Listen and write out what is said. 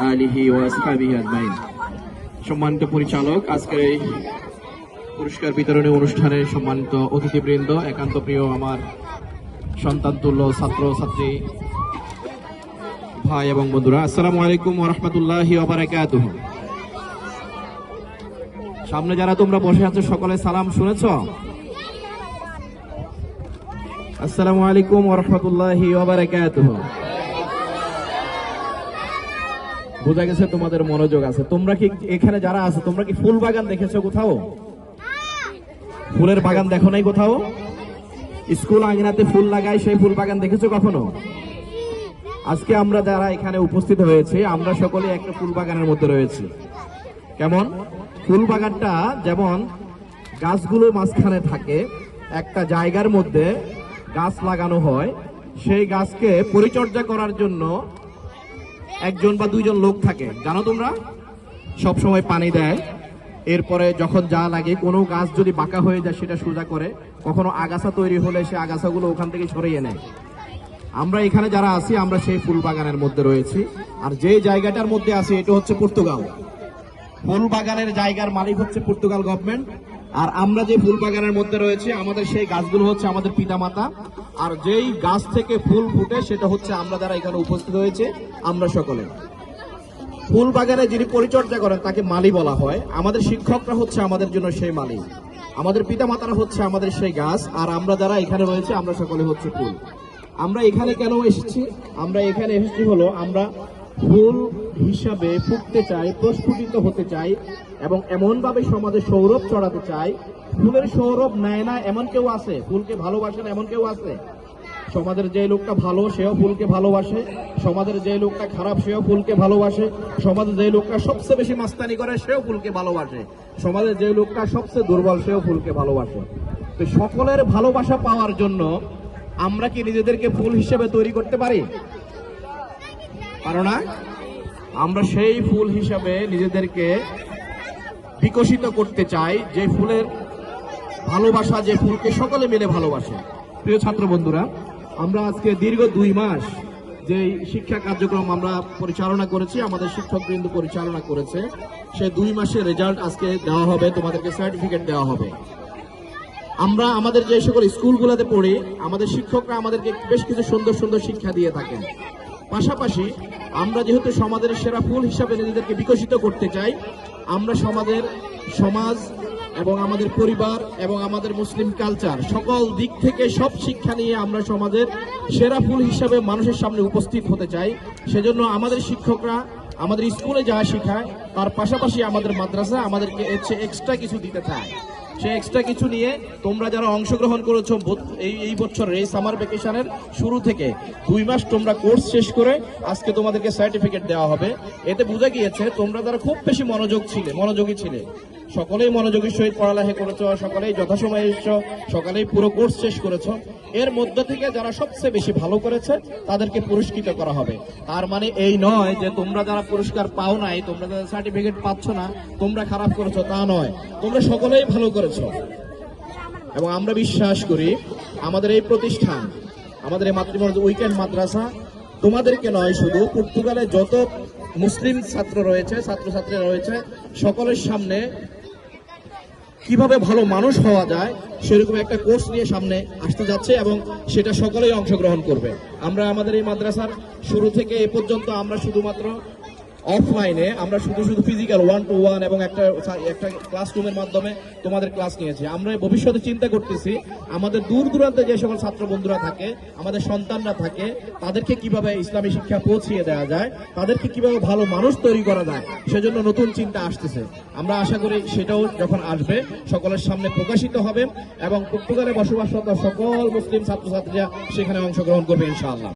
আলিহি ওয়া আসহাবিহি আজমাইন। সম্মানিত পরিচালক, আজকের এই পুরস্কার বিতরণী অনুষ্ঠানে সম্মানিত অতিথিবৃন্দ, একান্ত প্রিয় আমার সন্তানতুল্য ছাত্র ছাত্রী ভাই এবং বন্ধুরা, আসসালামু আলাইকুম ওয়া রাহমাতুল্লাহি ওয়া বারাকাতুহু। সামনে যারা তোমরা বসে আছো সকলে সালাম শুনেছ? আসসালামু আলাইকুম ওয়া রাহমাতুল্লাহি ওয়া বারাকাতুহু। বোঝা গেছে তোমাদের মনোযোগ আছে। তোমরা কি এখানে যারা আছে তোমরা কি ফুল বাগান দেখেছো কোথাও? ফুলের বাগান দেখো নাই কোথাও? স্কুল আঙিনাতে ফুল লাগায় সেই ফুল বাগান দেখেছো কখনো? আজকে আমরা যারা এখানে উপস্থিত হয়েছে আমরা সকলে একটা ফুল বাগানের মধ্যে রয়েছি। কেমন? ফুল বাগানটা যেমন গাছগুলো মাঝখানে থাকে, একটা জায়গার মধ্যে গাছ লাগানো হয়, সেই গাছকে পরিচর্যা করার জন্য একজন বা দুইজন লোক থাকে, জানো তোমরা? সব সময় পানি দেয়, এরপরে যখন যা লাগে, কোনো গাছ যদি বাঁকা হয়ে যায় সেটা সোজা করে, কখনো আগাছা তৈরি হলে সে আগাছাগুলো ওখান থেকে সরিয়ে নেয়। আমরা এখানে যারা আছি আমরা সেই ফুল বাগানের মধ্যে রয়েছি। আর যে জায়গাটার মধ্যে আছি এটা হচ্ছে পর্তুগাল। ফুল বাগানের জায়গার মালিক হচ্ছে পর্তুগাল গভর্নমেন্ট। আর আমরা যে ফুল বাগানের মধ্যে রয়েছি আমাদের সেই গাছগুলো হচ্ছে আমাদের পিতামাতা। আর যেই গাছ থেকে ফুল ফুটে সেটা হচ্ছে আমরা যারা এখানে উপস্থিত হয়েছে আমরা সকলে। ফুল বাগানে যিনি পরিচর্যা করেন তাকে মালি বলা হয়। আমাদের শিক্ষকরা হচ্ছে আমাদের জন্য সেই মালি, আমাদের পিতামাতারা হচ্ছে আমাদের সেই গাছ। আর আমরা যারা এখানে রয়েছে আমরা সকলে হচ্ছে ফুল। আমরা এখানে কেন এসেছি? আমরা এখানে এসেছি হলো আমরা ফুল হিসাবে ফুটতে চাই, প্রস্ফুটিত হতে চাই এবং এমনভাবে সমাজে সৌরভ চড়াতে চাই। ফুলের সৌরভ নেয় না এমন কেউ আছে? ফুলকে ভালোবাসেন এমন কেউ আছে? সমাজের যে লোকটা ভালো সেও ফুলকে ভালোবাসে, সমাজের যে লোকটা খারাপ সেও ফুলকে ভালোবাসে, সমাজের যে লোকটা সবচেয়ে বেশি মাস্তানি করে সেও ফুলকে ভালোবাসে, সমাজের যে লোকটা সবচেয়ে দুর্বল সেও ফুলকে ভালোবাসে। তো সকলের ভালোবাসা পাওয়ার জন্য আমরা কি নিজেদেরকে ফুল হিসেবে তৈরি করতে পারি? পারো না? আমরা সেই ফুল হিসাবে নিজেদেরকে বিকশিত করতে চাই, যে ফুলের ভালোবাসা, যে ফুলকে সকলে মিলে ভালোবাসে। প্রিয় ছাত্র বন্ধুরা, আমরা আজকে দীর্ঘ 2 মাস যে শিক্ষা কার্যক্রম আমরা পরিচালনা করেছি, আমাদের শিক্ষকবৃন্দ পরিচালনা করেছে, সেই 2 মাসের রেজাল্ট আজকে দেওয়া হবে, তোমাদেরকে সার্টিফিকেট দেওয়া হবে। আমরা আমাদের যে সকল স্কুলগুলোতে পড়ি আমাদের শিক্ষকরা আমাদেরকে বেশ কিছু সুন্দর সুন্দর শিক্ষা দিয়ে থাকেন। পাশাপাশি আমরা যেহেতু সমাজের সেরা ফুল হিসাবে নিজেদেরকে বিকশিত করতে চাই, আমরা সমাজ এবং আমাদের পরিবার এবং আমাদের মুসলিম কালচার সকল দিক থেকে সব শিক্ষা নিয়ে আমরা সমাজের সেরা ফুল হিসাবে মানুষের সামনে উপস্থিত হতে চাই। সেজন্য আমাদের শিক্ষকরা আমাদের স্কুলে যা শেখায় তার পাশাপাশি আমাদের মাদ্রাসা আমাদেরকে এক্সট্রা কিছু দিতে চায়। সেই এক্সট্রা কিছু নিয়ে তোমরা যারা অংশগ্রহণ করেছো এই বছরের এই সামার ভ্যাকেশনের শুরু থেকে 2 মাস তোমরা কোর্স শেষ করে আজকে তোমাদেরকে সার্টিফিকেট দেওয়া হবে। এতে বোঝা গিয়েছে তোমরা যারা খুব বেশি মনোযোগী ছিলে, সকলেই মনোযোগীর সহিত পড়ালেখা করেছো, সকলেই যথাসময়ে এসেছো, সকলেই পুরো কোর্স শেষ করেছো। এর মধ্য থেকে যারা সবচেয়ে বেশি ভালো করেছে তাদেরকে পুরস্কৃত করা হবে। তার মানে এই নয় যে তোমরা যারা পুরস্কার পাও নাই, তোমরা যারা সার্টিফিকেট পাচ্ছ না, তোমরা খারাপ করেছো, তা নয়। তোমরা সকলেই ভালো করেছো এবং আমরা বিশ্বাস করি আমাদের এই প্রতিষ্ঠান, আমাদের এই মাতৃমণ্ডল উইকেন্ড মাদ্রাসা তোমাদেরকে নয়, শুধু পর্তুগালে যত মুসলিম ছাত্র রয়েছে, ছাত্রছাত্রীরা রয়েছে, সকলের সামনে কিভাবে ভালো মানুষ হওয়া যায় সেরকম একটা কোর্স নিয়ে সামনে আসতে যাচ্ছে এবং সেটা সকলেই অংশগ্রহণ করবে। আমরা আমাদের এই মাদ্রাসার শুরু থেকে এ পর্যন্ত আমরা শুধুমাত্র অফলাইনে আমরা শুধু ফিজিক্যাল 1-to-1 এবং একটা ক্লাসরুমের মাধ্যমে তোমাদের ক্লাস নিয়েছি। আমরা ভবিষ্যতে চিন্তা করতেছি আমাদের দূর দূরান্তে যে সকল ছাত্র বন্ধুরা থাকে, আমাদের সন্তানরা থাকে, তাদেরকে কিভাবে ইসলামী শিক্ষা পৌঁছিয়ে দেওয়া যায়, তাদেরকে কিভাবে ভালো মানুষ তৈরি করা যায়, সেজন্য নতুন চিন্তা আসতেছে। আমরা আশা করি সেটাও যখন আসবে সকলের সামনে প্রকাশিত হবে এবং পর্তুগালে বসবাসরত সকল মুসলিম ছাত্রছাত্রীরা সেখানে অংশগ্রহণ করবে ইনশাআল্লাহ।